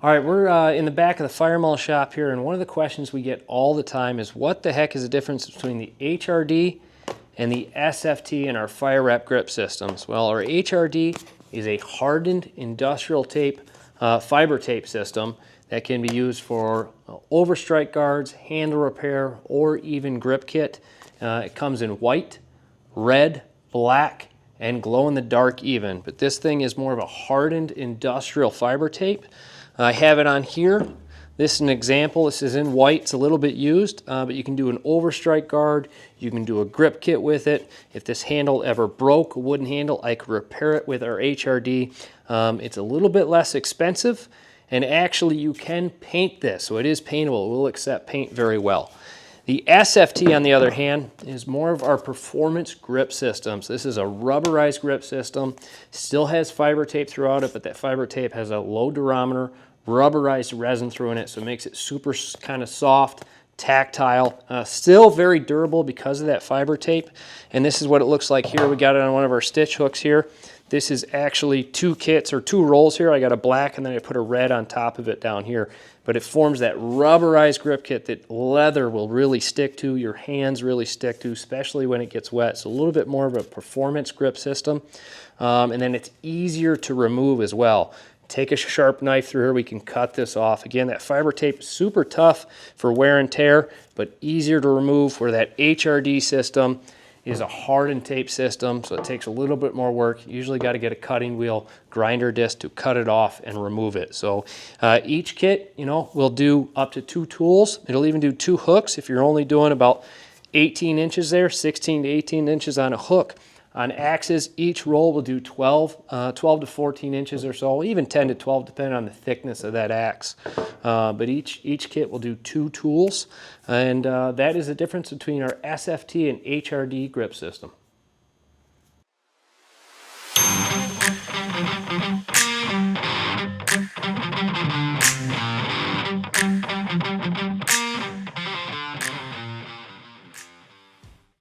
All right, we're in the back of the Fire Mall shop here, and one of the questions we get all the time is what the heck is the difference between the HRD and the SFT in our FireWrap grip systems? Well, our HRD is a hardened industrial tape, fiber tape system that can be used for overstrike guards, handle repair, or even grip kit. It comes in white, red, black, and glow in the dark even, but this thing is more of a hardened industrial fiber tape. I have it on here. This is an example. This is in white. It's a little bit used, but you can do an overstrike guard. You can do a grip kit with it. If this handle ever broke, a wooden handle, I could repair it with our HRD. It's a little bit less expensive, and actually you can paint this, so it is paintable. It will accept paint very well. The SFT, on the other hand, is more of our performance grip systems. This is a rubberized grip system. Still has fiber tape throughout it, but that fiber tape has a low durometer, rubberized resin through in it, so it makes it super kind of soft, tactile, still very durable because of that fiber tape. And this is what it looks like here. We got it on one of our stitch hooks here. This is actually two kits or two rolls here. I got a black and then I put a red on top of it down here. But it forms that rubberized grip kit that leather will really stick to, your hands really stick to, especially when it gets wet. So a little bit more of a performance grip system. And then it's easier to remove as well. Take a sharp knife through here, we can cut this off. Again, that fiber tape is super tough for wear and tear, but easier to remove, where that HRD system is a hardened tape system, so it takes a little bit more work. You usually got to get a cutting wheel, grinder disc to cut it off and remove it. So each kit, will do up to 2 tools. It'll even do 2 hooks if you're only doing about 18 inches there, 16 to 18 inches on a hook. On axes, each roll will do 12 to 14 inches or so, even 10 to 12, depending on the thickness of that axe. But each kit will do 2 tools, and that is the difference between our SFT and HRD grip system.